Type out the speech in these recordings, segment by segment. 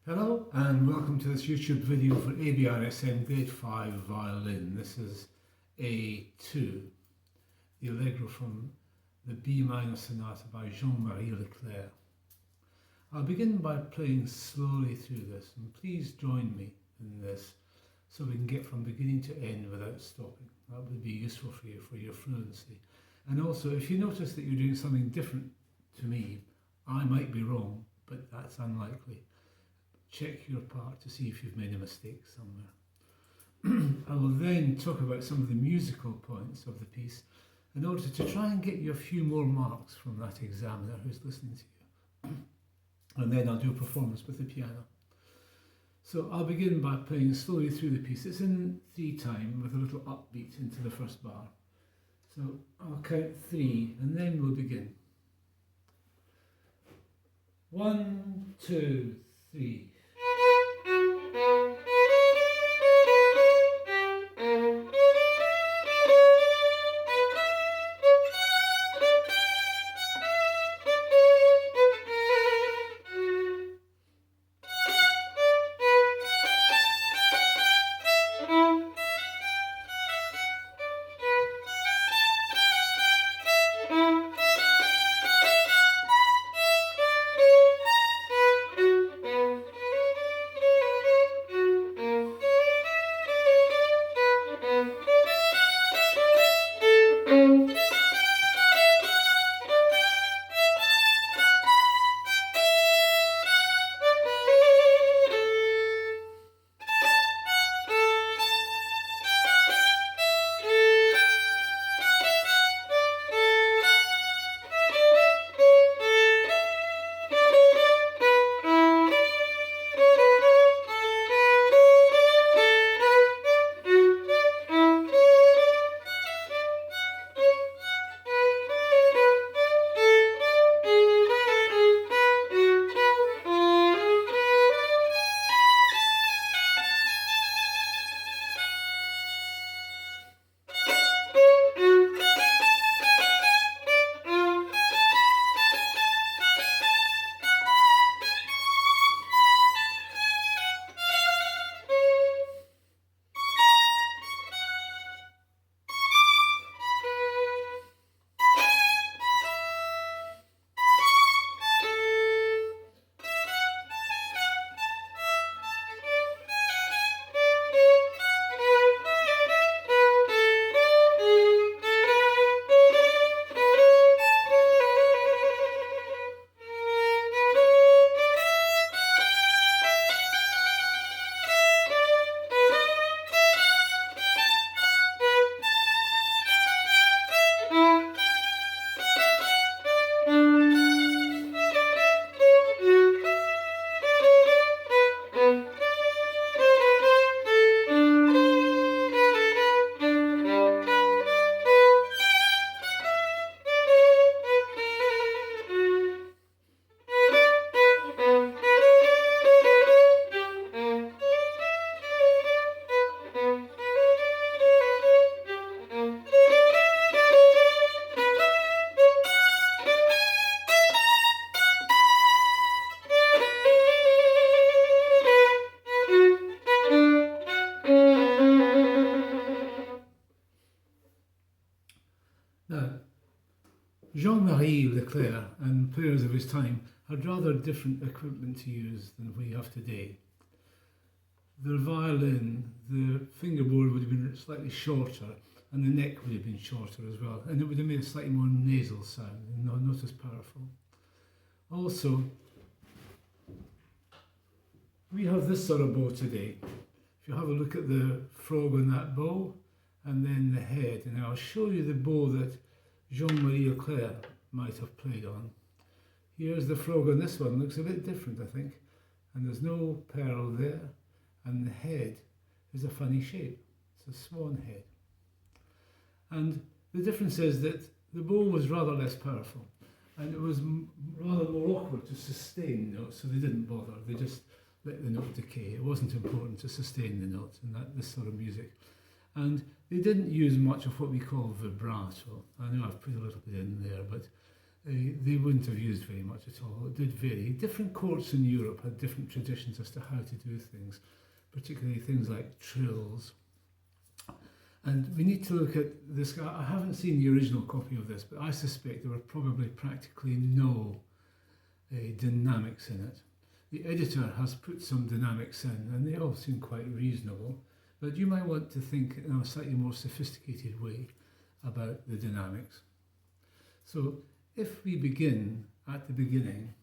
Hello and welcome to this YouTube video for Abrsm Grade 5 Violin. This is A2, the Allegro from the B minor sonata by Jean-Marie Leclerc. I'll begin by playing slowly through this, and please join me in this so we can get from beginning to end without stopping. That would be useful for you for your fluency. And also, if you notice that you're doing something different to me, I might be wrong, but that's unlikely. Check your part to see if you've made a mistake somewhere. I will then talk about some of the musical points of the piece in order to try and get you a few more marks from that examiner who's listening to you. And then I'll do a performance with the piano. So I'll begin by playing slowly through the piece. It's in 3 time with a little upbeat into the first bar. So I'll count 3 and then we'll begin. 1, 2, 3. Now, Jean-Marie Leclerc and players of his time had rather different equipment to use than we have today. The violin, the fingerboard would have been slightly shorter and the neck would have been shorter as well, and it would have made a slightly more nasal sound and not as powerful. Also, we have this sort of bow today. If you have a look at the frog on that bow, and then the head, and I'll show you the bow that Jean-Marie Leclerc might have played on. Here's the frog on this one, looks a bit different I think, and there's no pearl there, and the head is a funny shape, it's a swan head. And the difference is that the bow was rather less powerful, and it was rather more awkward to sustain notes, so they didn't bother, they just let the note decay. It wasn't important to sustain the note in this sort of music. And they didn't use much of what we call vibrato. I know I've put a little bit in there, but they wouldn't have used very much at all. It did vary. Different courts in Europe had different traditions as to how to do things, particularly things like trills. And we need to look at this. I haven't seen the original copy of this, but I suspect there were probably practically no dynamics in it. The editor has put some dynamics in, and they all seem quite reasonable, but you might want to think in a slightly more sophisticated way about the dynamics. So if we begin at the beginning,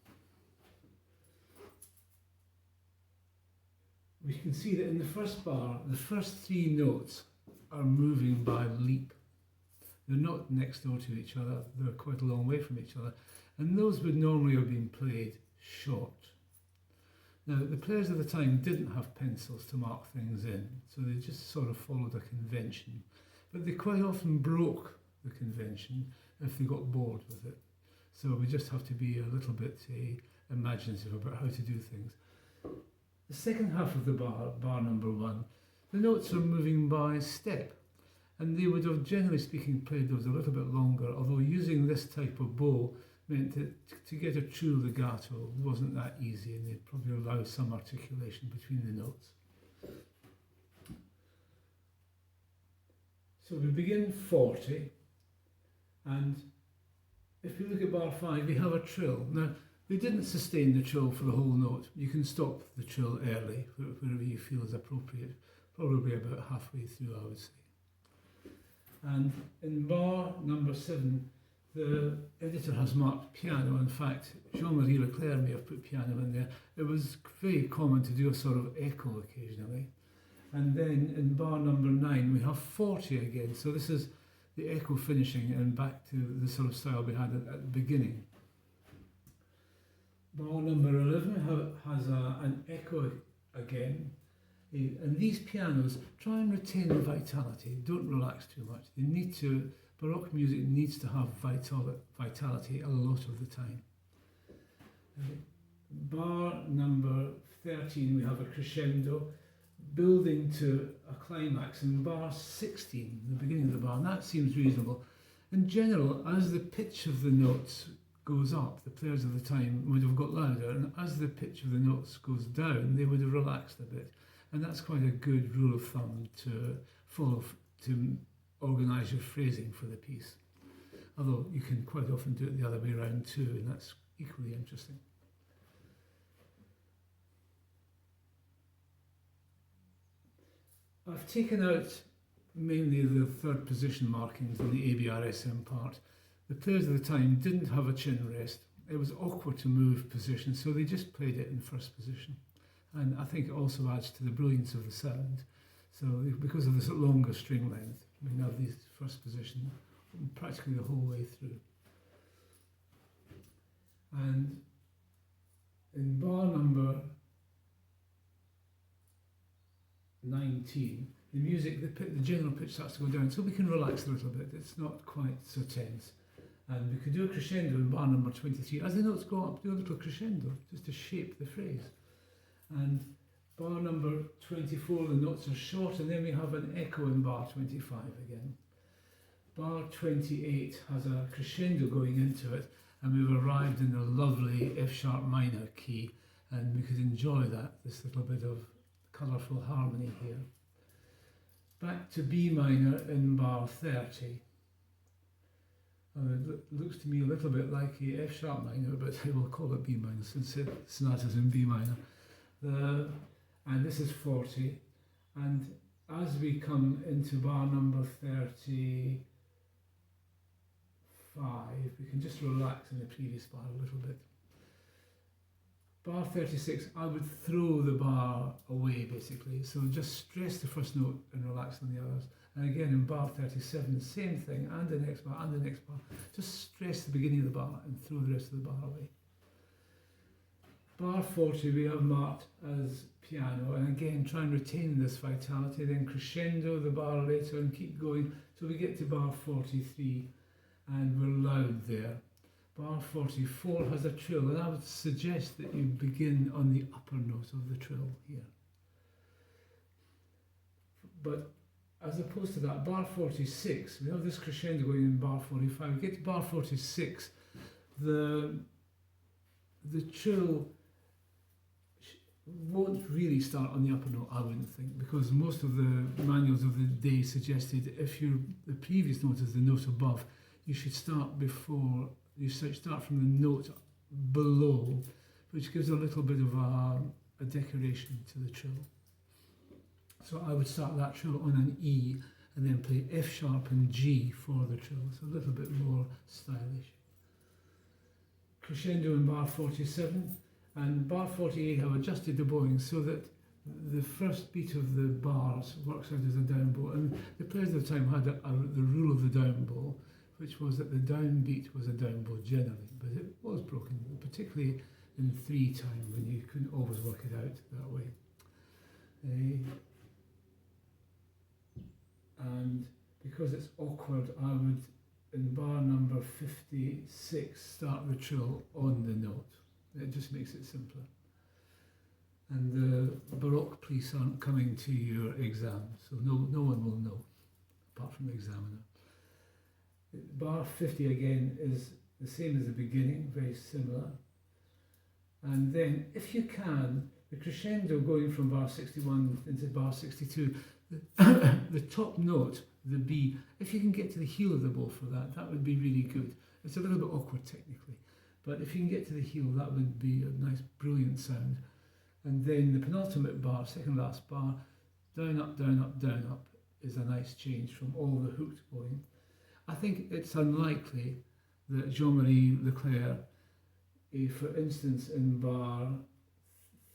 we can see that in the first bar, the first three notes are moving by leap. They're not next door to each other, they're quite a long way from each other, and those would normally have been played short. Now, the players of the time didn't have pencils to mark things in, so they just sort of followed a convention, but they quite often broke the convention if they got bored with it. So we just have to be a little bit imaginative about how to do things. The second half of the bar number 1, the notes are moving by step, and they would have, generally speaking, played those a little bit longer, although using this type of bow meant that to get a true legato wasn't that easy, and they'd probably allow some articulation between the notes. So we begin 40, and if we look at bar 5, we have a trill. Now, they didn't sustain the trill for the whole note. You can stop the trill early, wherever you feel is appropriate, probably about halfway through, I would say. And in bar number 7, the editor has marked piano. In fact, Jean-Marie Leclerc may have put piano in there. It was very common to do a sort of echo occasionally. And then in bar number 9, we have 40 again. So this is the echo finishing and back to the sort of style we had at the beginning. Bar number 11 has an echo again. And these pianos try and retain the vitality, don't relax too much. They need to, Baroque music needs to have vitality a lot of the time. Bar number 13, we have a crescendo, building to a climax in bar 16, the beginning of the bar, and that seems reasonable. In general, as the pitch of the notes goes up, the players of the time would have got louder, and as the pitch of the notes goes down, they would have relaxed a bit. And that's quite a good rule of thumb to follow to organise your phrasing for the piece. Although you can quite often do it the other way around too, and that's equally interesting. I've taken out mainly the third position markings in the Abrsm part. The players of the time didn't have a chin rest. It was awkward to move position, so they just played it in first position. And I think it also adds to the brilliance of the sound. So because of this longer string length, we have these first position practically the whole way through. And in bar number 19, the music, the general pitch starts to go down, so we can relax a little bit. It's not quite so tense. And we could do a crescendo in bar number 23. As the notes go up, do a little crescendo, just to shape the phrase. And bar number 24, the notes are short, and then we have an echo in bar 25 again. Bar 28 has a crescendo going into it, and we've arrived in a lovely F-sharp minor key, and we could enjoy that, this little bit of colourful harmony here. Back to B minor in bar 30. It looks to me a little bit like a F-sharp minor, but I will call it B minor since the sonata's in B minor. And this is 40, and as we come into bar number 35, we can just relax in the previous bar a little bit. Bar 36, I would throw the bar away basically, so just stress the first note and relax on the others. And again in bar 37, the same thing, and the next bar, and the next bar. Just stress the beginning of the bar and throw the rest of the bar away. Bar 40 we have marked as piano, and again try and retain this vitality, then crescendo the bar later and keep going till we get to bar 43 and we're loud there. Bar 44 has a trill, and I would suggest that you begin on the upper note of the trill here. But as opposed to that, bar 46, we have this crescendo going in bar 45. We get to bar 46, the trill won't really start on the upper note, I wouldn't think, because most of the manuals of the day suggested if the previous note is the note above, you should start before, you should start from the note below, which gives a little bit of a decoration to the trill. So I would start that trill on an E and then play F sharp and G for the trill. It's a little bit more stylish. Crescendo in bar 47. And bar 48 I've adjusted the bowing so that the first beat of the bars works out as a down bow. And the players of the time had the rule of the down bow, which was that the down beat was a down bow generally, but it was broken, particularly in 3 time when you couldn't always work it out that way. And because it's awkward, I would, in bar number 56, start the trill on the note. It just makes it simpler. And the Baroque police aren't coming to your exam, so no one will know, apart from the examiner. Bar 50 again is the same as the beginning, very similar. And then, if you can, the crescendo going from bar 61 into bar 62, the top note, the B, if you can get to the heel of the bow for that, that would be really good. It's a little bit awkward technically, but if you can get to the heel, that would be a nice, brilliant sound. And then the penultimate bar, second last bar, down, up, down, up, down, up, is a nice change from all the hooked bowing. I think it's unlikely that Jean-Marie Leclerc, for instance, in bar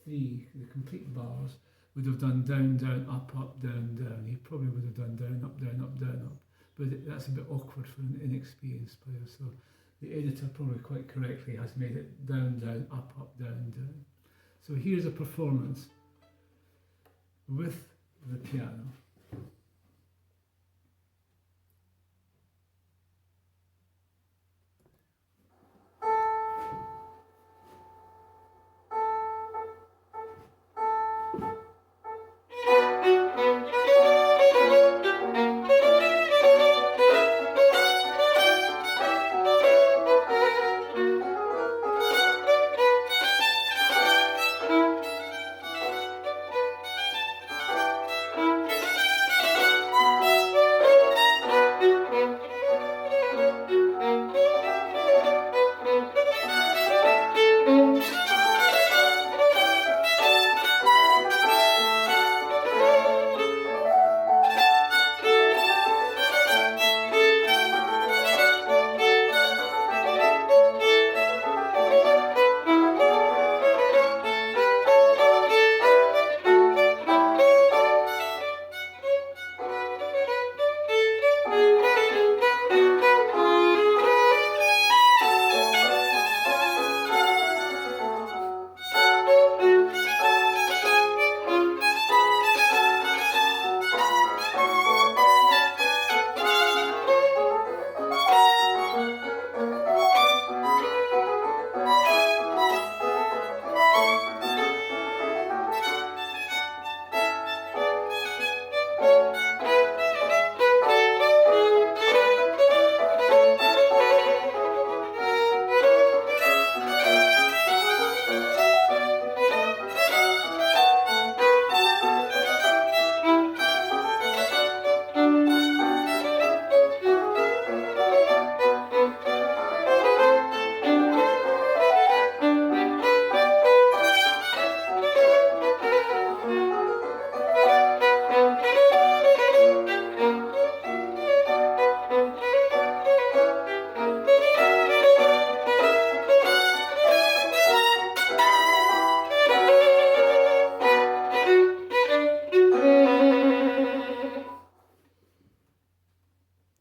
3, the complete bars, would have done down, down, up, up, down, down. He probably would have done down, up, down, up, down, up. But that's a bit awkward for an inexperienced player. So the editor probably quite correctly has made it down, down, up, up, down, down. So here's a performance with the piano.